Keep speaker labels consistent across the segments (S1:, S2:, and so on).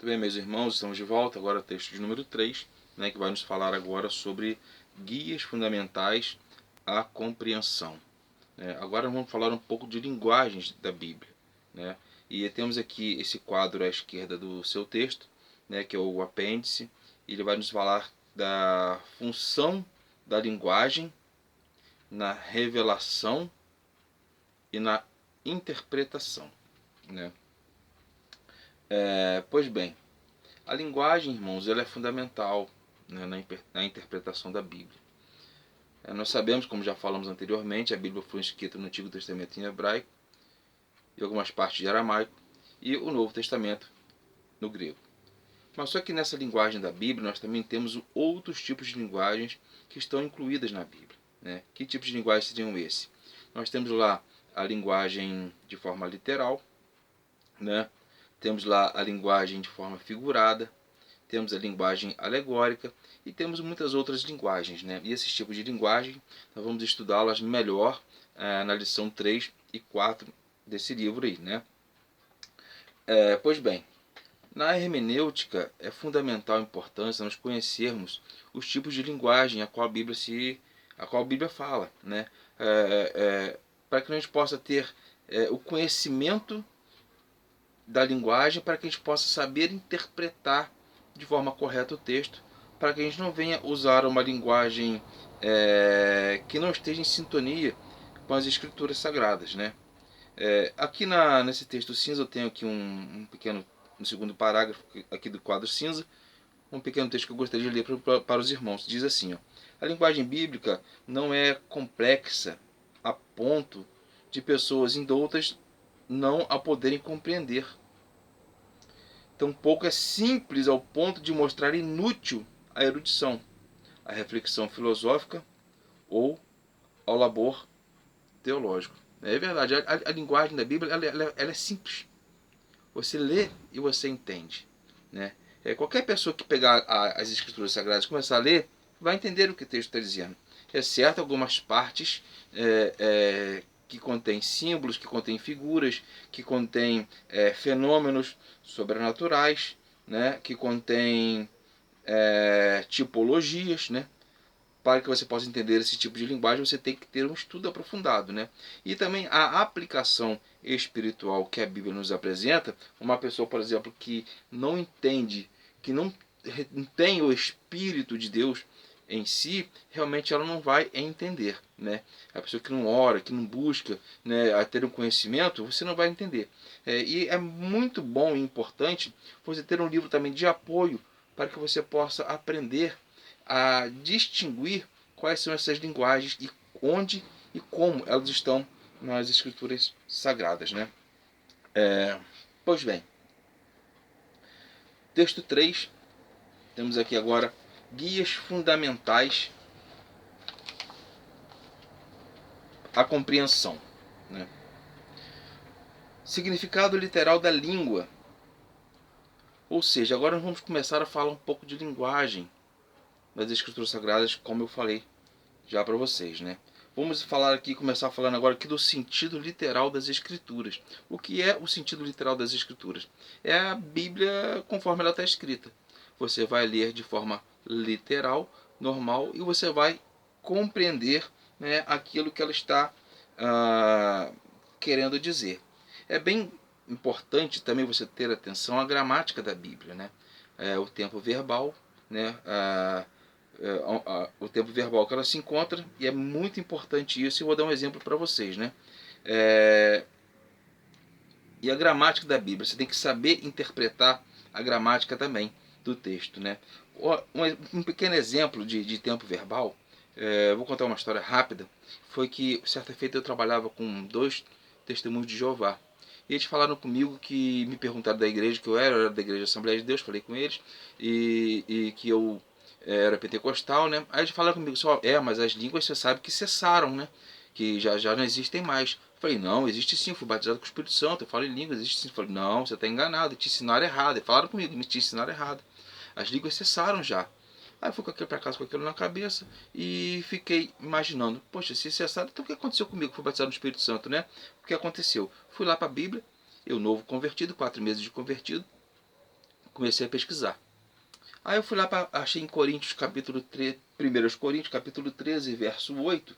S1: Muito bem, meus irmãos, estamos de volta. Agora o texto de número 3, que vai nos falar agora sobre guias fundamentais à compreensão. Agora vamos falar um pouco de linguagens da Bíblia. E temos aqui esse quadro à esquerda do seu texto, que é o apêndice, e ele vai nos falar da função da linguagem na revelação e na interpretação. Pois bem, a linguagem, irmãos, ela é fundamental na interpretação da Bíblia. Nós sabemos, como já falamos anteriormente, a Bíblia foi escrita no Antigo Testamento em hebraico e algumas partes de aramaico e o Novo Testamento no grego. Mas só que nessa linguagem da Bíblia nós também temos outros tipos de linguagens que estão incluídas na Bíblia. Que tipos de linguagem seriam esse? Nós temos lá a linguagem de forma literal, temos lá a linguagem de forma figurada, temos a linguagem alegórica e temos muitas outras linguagens. E esses tipos de linguagem nós vamos estudá-las melhor na lição 3 e 4 desse livro aí. Pois bem, na hermenêutica é fundamental a importância nós conhecermos os tipos de linguagem a qual a Bíblia fala, para que a gente possa ter o conhecimento da linguagem, para que a gente possa saber interpretar de forma correta o texto, para que a gente não venha usar uma linguagem que não esteja em sintonia com as escrituras sagradas. Aqui nesse texto cinza eu tenho aqui um pequeno, no segundo parágrafo aqui do quadro cinza, um pequeno texto que eu gostaria de ler para os irmãos. Diz assim: a linguagem bíblica não é complexa a ponto de pessoas indoutas não a poderem compreender. Tampouco é simples ao ponto de mostrar inútil a erudição, a reflexão filosófica ou ao labor teológico. É verdade, a linguagem da Bíblia ela é simples. Você lê e você entende. Qualquer pessoa que pegar as Escrituras Sagradas e começar a ler, vai entender o que o texto está dizendo. Exceto algumas partes que contém símbolos, que contém figuras, que contém fenômenos sobrenaturais, que contém tipologias, Para que você possa entender esse tipo de linguagem, você tem que ter um estudo aprofundado, E também a aplicação espiritual que a Bíblia nos apresenta. Uma pessoa, por exemplo, que não entende, que não tem o Espírito de Deus em si, realmente ela não vai entender, A pessoa que não ora, que não busca a ter um conhecimento, você não vai entender. E é muito bom e importante você ter um livro também de apoio para que você possa aprender a distinguir quais são essas linguagens e onde e como elas estão nas Escrituras Sagradas. Pois bem, texto 3, temos aqui agora guias fundamentais à compreensão. Significado literal da língua. Ou seja, agora nós vamos começar a falar um pouco de linguagem das Escrituras Sagradas, como eu falei já para vocês. Vamos começar falando agora aqui do sentido literal das Escrituras. O que é o sentido literal das Escrituras? É a Bíblia conforme ela está escrita. Você vai ler de forma literal, normal, e você vai compreender aquilo que ela está querendo dizer. É bem importante também você ter atenção à gramática da Bíblia, o tempo verbal, o tempo verbal que ela se encontra, e é muito importante isso, e eu vou dar um exemplo para vocês. E a gramática da Bíblia, você tem que saber interpretar a gramática também do texto. Um pequeno exemplo de tempo verbal, vou contar uma história rápida. Foi que certa feita eu trabalhava com 2 testemunhos de Jeová, e eles falaram comigo, que me perguntaram da igreja que eu era da igreja Assembleia de Deus. Falei com eles, e que eu era pentecostal, Aí eles falaram comigo, só mas as línguas você sabe que cessaram, que já não existem mais. Eu falei, não, existe sim, fui batizado com o Espírito Santo, eu falo em línguas, existe sim. Eu falei, não, você está enganado, te ensinaram errado. E falaram comigo, me te ensinaram errado. As línguas cessaram já. Aí eu fui para casa com aquilo na cabeça e fiquei imaginando, poxa, se cessaram, então o que aconteceu comigo? Fui batizado no Espírito Santo, O que aconteceu? Fui lá para a Bíblia, eu novo convertido, 4 meses de convertido, comecei a pesquisar. Aí eu fui lá, achei em Coríntios, capítulo 3, 1 Coríntios, capítulo 13, verso 8,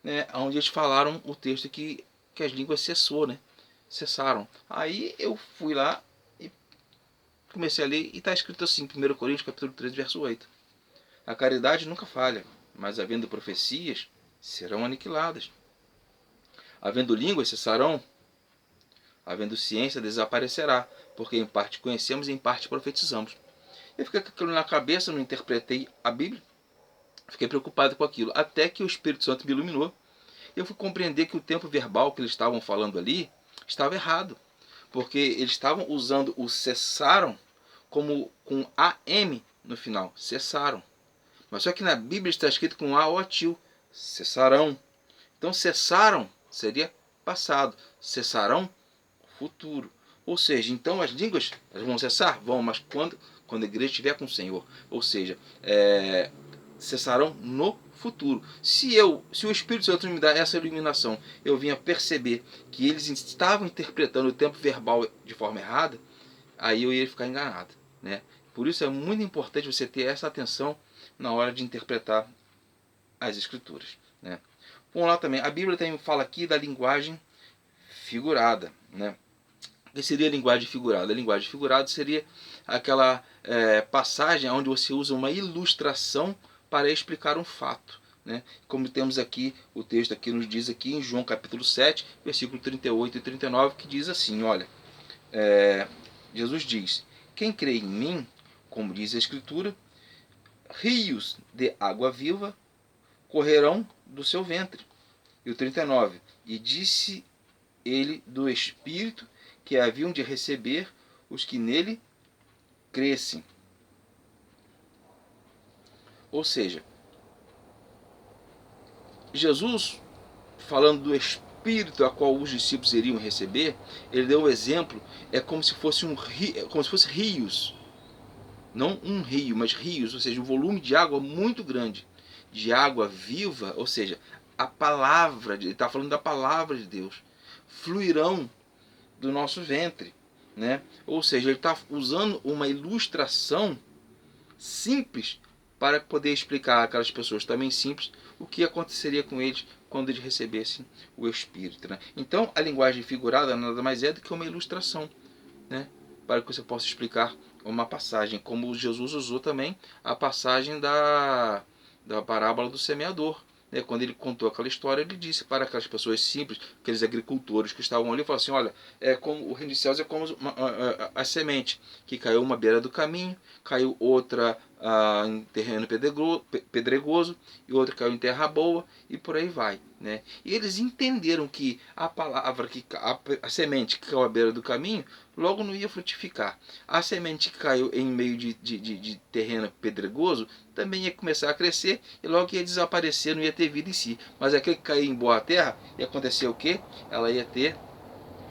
S1: né, onde eles falaram o texto que as línguas cessaram. Aí eu fui lá e comecei a ler, e está escrito assim, 1 Coríntios, capítulo 13, verso 8. A caridade nunca falha, mas havendo profecias, serão aniquiladas. Havendo línguas, cessarão. Havendo ciência, desaparecerá, porque em parte conhecemos e em parte profetizamos. Eu fiquei com aquilo na cabeça, não interpretei a Bíblia, fiquei preocupado com aquilo, até que o Espírito Santo me iluminou. Eu fui compreender que o tempo verbal que eles estavam falando ali estava errado, porque eles estavam usando o cessaram como com AM no final, cessaram. Mas só que na Bíblia está escrito com AOTIL, cessarão. Então cessaram seria passado, cessarão futuro. Ou seja, então as línguas elas vão cessar? Vão, mas quando a igreja estiver com o Senhor. Ou seja, cessarão no futuro. Se o Espírito Santo me dá essa iluminação, eu vinha perceber que eles estavam interpretando o tempo verbal de forma errada, aí eu ia ficar enganado, né? Por isso é muito importante você ter essa atenção na hora de interpretar as Escrituras, né? Vamos lá também. A Bíblia também fala aqui da linguagem figurada, né? O que seria a linguagem figurada? A linguagem figurada seria aquela passagem onde você usa uma ilustração para explicar um fato, né? Como temos aqui, o texto aqui nos diz aqui em João capítulo 7, versículo 38 e 39, que diz assim, olha, Jesus diz, quem crê em mim, como diz a Escritura, rios de água viva correrão do seu ventre. E o 39, e disse ele do Espírito que haviam de receber os que nele crescem. Ou seja, Jesus, falando do Espírito a qual os discípulos iriam receber, ele deu o exemplo, é como se fosse como se fosse rios, não um rio, mas rios, ou seja, um volume de água muito grande, de água viva, ou seja, a palavra, ele está falando da palavra de Deus, fluirão do nosso ventre, né? Ou seja, ele está usando uma ilustração simples para poder explicar àquelas pessoas também simples o que aconteceria com eles quando eles recebessem o Espírito, né? Então, a linguagem figurada nada mais é do que uma ilustração, né? Para que você possa explicar uma passagem, como Jesus usou também a passagem da parábola do semeador, né? Quando ele contou aquela história, ele disse para aquelas pessoas simples, aqueles agricultores que estavam ali, falou assim, olha, como o reino dos céus é como a semente que caiu uma beira do caminho, caiu outra em terreno pedregoso e outra caiu em terra boa e por aí vai, né? E eles entenderam que a palavra a semente que caiu à beira do caminho logo não ia frutificar. A semente que caiu em meio de terreno pedregoso também ia começar a crescer e logo ia desaparecer, não ia ter vida em si. Mas aquele que caiu em boa terra, ia acontecer o quê? Ela ia ter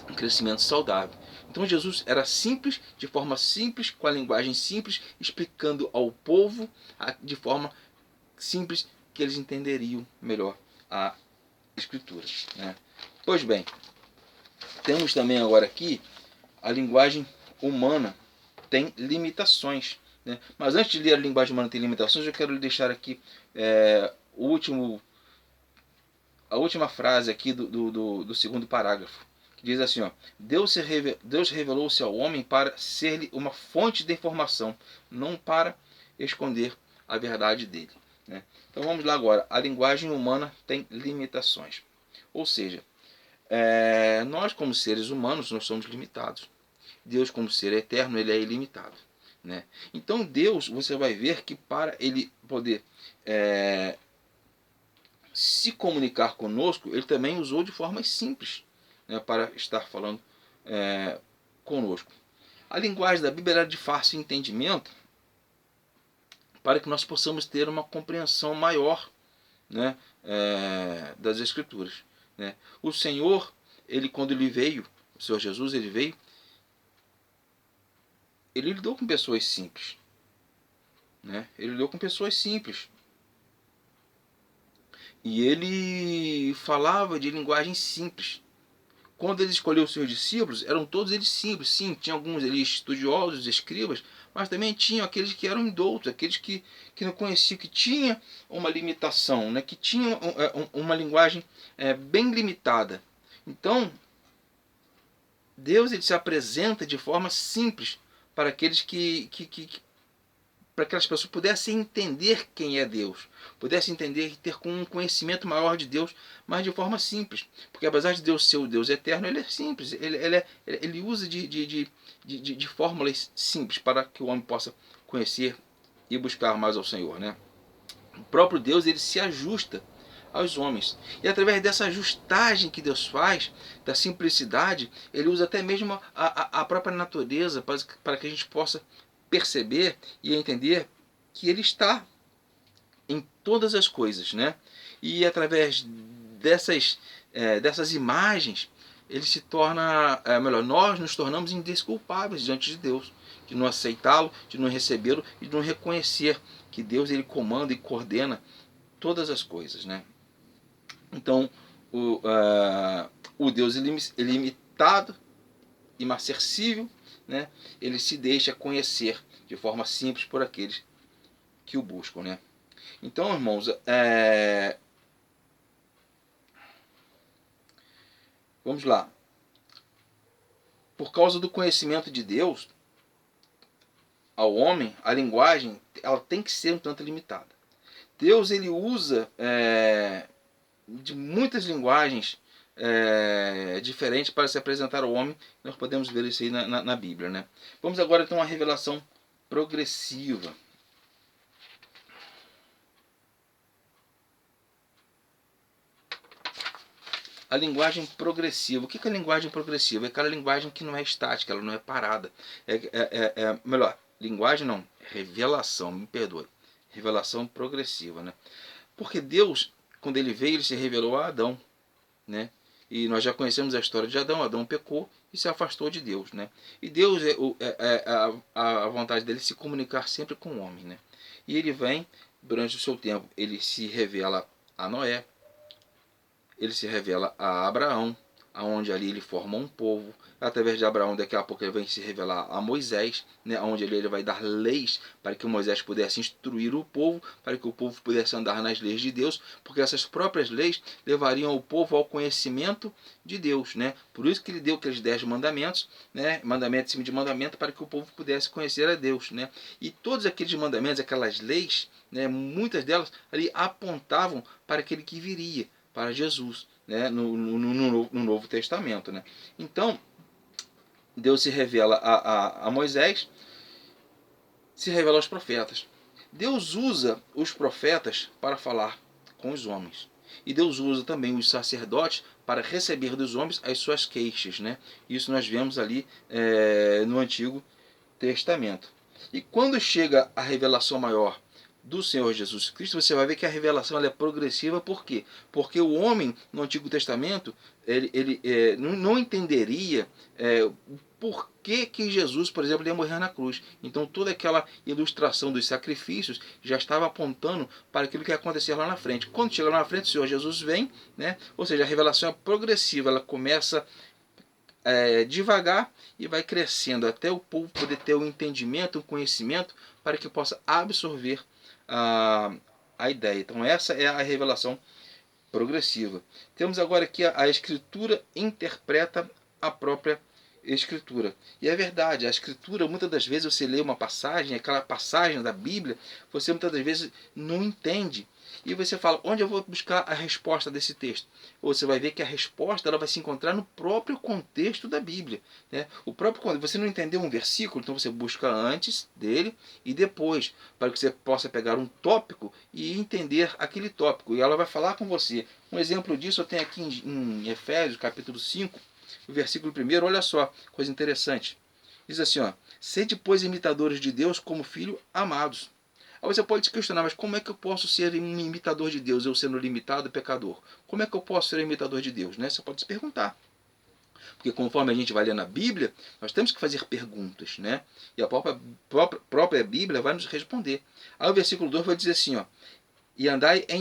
S1: um crescimento saudável. Então Jesus era simples, de forma simples, com a linguagem simples, explicando ao povo de forma simples que eles entenderiam melhor a Escritura, né? Pois bem, temos também agora aqui a linguagem humana tem limitações, né? Mas antes de ler a linguagem humana tem limitações, eu quero deixar aqui a última frase aqui do segundo parágrafo, que diz assim, ó, Deus revelou-se ao homem para ser-lhe uma fonte de informação, não para esconder a verdade dele, né? Então vamos lá agora, a linguagem humana tem limitações, ou seja, nós como seres humanos nós somos limitados. Deus como ser eterno, ele é ilimitado, né? Então Deus, você vai ver que para ele poder se comunicar conosco, ele também usou de formas simples, né, para estar falando conosco. A linguagem da Bíblia era de fácil entendimento para que nós possamos ter uma compreensão maior, né, das Escrituras, né? O Senhor, ele quando ele veio, o Senhor Jesus, ele veio, ele lidou com pessoas simples, né? Ele lidou com pessoas simples. E ele falava de linguagem simples, quando ele escolheu os seus discípulos, eram todos eles simples. Sim, tinha alguns ali estudiosos, escribas, mas também tinham aqueles que eram indoutos, aqueles que não conheciam, que tinham uma limitação, né? Que tinham uma linguagem bem limitada. Então, Deus ele se apresenta de forma simples para aqueles para que aquelas pessoas pudessem entender quem é Deus, pudessem entender e ter um conhecimento maior de Deus, mas de forma simples. Porque apesar de Deus ser o Deus eterno, ele é simples, ele usa de fórmulas simples para que o homem possa conhecer e buscar mais ao Senhor, né? O próprio Deus ele se ajusta aos homens. E através dessa ajustagem que Deus faz, da simplicidade, ele usa até mesmo a própria natureza para que a gente possa perceber e entender que ele está em todas as coisas, né? E através dessas imagens, ele se torna, melhor, nós nos tornamos indesculpáveis diante de Deus, de não aceitá-lo, de não recebê-lo e de não reconhecer que Deus ele comanda e coordena todas as coisas, né? Então, o Deus ilimitado, imarcessível, né? Ele se deixa conhecer de forma simples por aqueles que o buscam, né? Então, irmãos, vamos lá. Por causa do conhecimento de Deus ao homem, a linguagem ela tem que ser um tanto limitada. Deus ele usa de muitas linguagens diferentes para se apresentar ao homem. Nós podemos ver isso aí na Bíblia, né? Vamos agora então à revelação progressiva. A linguagem progressiva. O que é a linguagem progressiva? É aquela linguagem que não é estática, ela não é parada. Melhor, linguagem não, revelação, me perdoe. Revelação progressiva, né? Porque Deus, quando ele veio, ele se revelou a Adão, né? E nós já conhecemos a história de Adão. Adão pecou e se afastou de Deus, né? E Deus, a vontade dele é se comunicar sempre com o homem, né? E ele vem, durante o seu tempo, ele se revela a Noé, ele se revela a Abraão, aonde ali ele forma um povo. Através de Abraão, daqui a pouco ele vai se revelar a Moisés, né, onde ele vai dar leis para que Moisés pudesse instruir o povo, para que o povo pudesse andar nas leis de Deus, porque essas próprias leis levariam o povo ao conhecimento de Deus, né? Por isso que ele deu aqueles 10 mandamentos, né, mandamento em cima de mandamento, para que o povo pudesse conhecer a Deus, né? E todos aqueles mandamentos, aquelas leis, né, muitas delas ali apontavam para aquele que viria, para Jesus, né, no Novo Testamento, né? Então, Deus se revela a Moisés, se revela aos profetas. Deus usa os profetas para falar com os homens. E Deus usa também os sacerdotes para receber dos homens as suas queixas, né? Isso nós vemos ali no Antigo Testamento. E quando chega a revelação maior do Senhor Jesus Cristo, você vai ver que a revelação ela é progressiva. Por quê? Porque o homem no Antigo Testamento ele não entenderia por que Jesus, por exemplo, ia morrer na cruz. Então toda aquela ilustração dos sacrifícios já estava apontando para aquilo que ia acontecer lá na frente. Quando chega lá na frente, o Senhor Jesus vem, né? Ou seja, a revelação é progressiva, ela começa devagar e vai crescendo até o povo poder ter um entendimento, um conhecimento, para que possa absorver a ideia. Então essa é a revelação progressiva. Temos agora aqui a Escritura interpreta a própria Escritura. E é verdade, a Escritura, muitas das vezes você lê uma passagem, aquela passagem da Bíblia, você muitas das vezes não entende. E você fala, onde eu vou buscar a resposta desse texto? Ou você vai ver que a resposta ela vai se encontrar no próprio contexto da Bíblia, né? O próprio contexto. Você não entendeu um versículo, então você busca antes dele e depois, para que você possa pegar um tópico e entender aquele tópico. E ela vai falar com você. Um exemplo disso eu tenho aqui em Efésios, capítulo 5, o versículo 1, olha só, coisa interessante. Diz assim, ó, sede, pois, imitadores de Deus como filhos amados. Aí você pode se questionar, mas como é que eu posso ser um imitador de Deus, eu sendo limitado e pecador? Como é que eu posso ser um imitador de Deus? Né? Você pode se perguntar. Porque conforme a gente vai ler na Bíblia, nós temos que fazer perguntas, né? E a própria Bíblia vai nos responder. Aí o versículo 2 vai dizer assim, ó, e andai em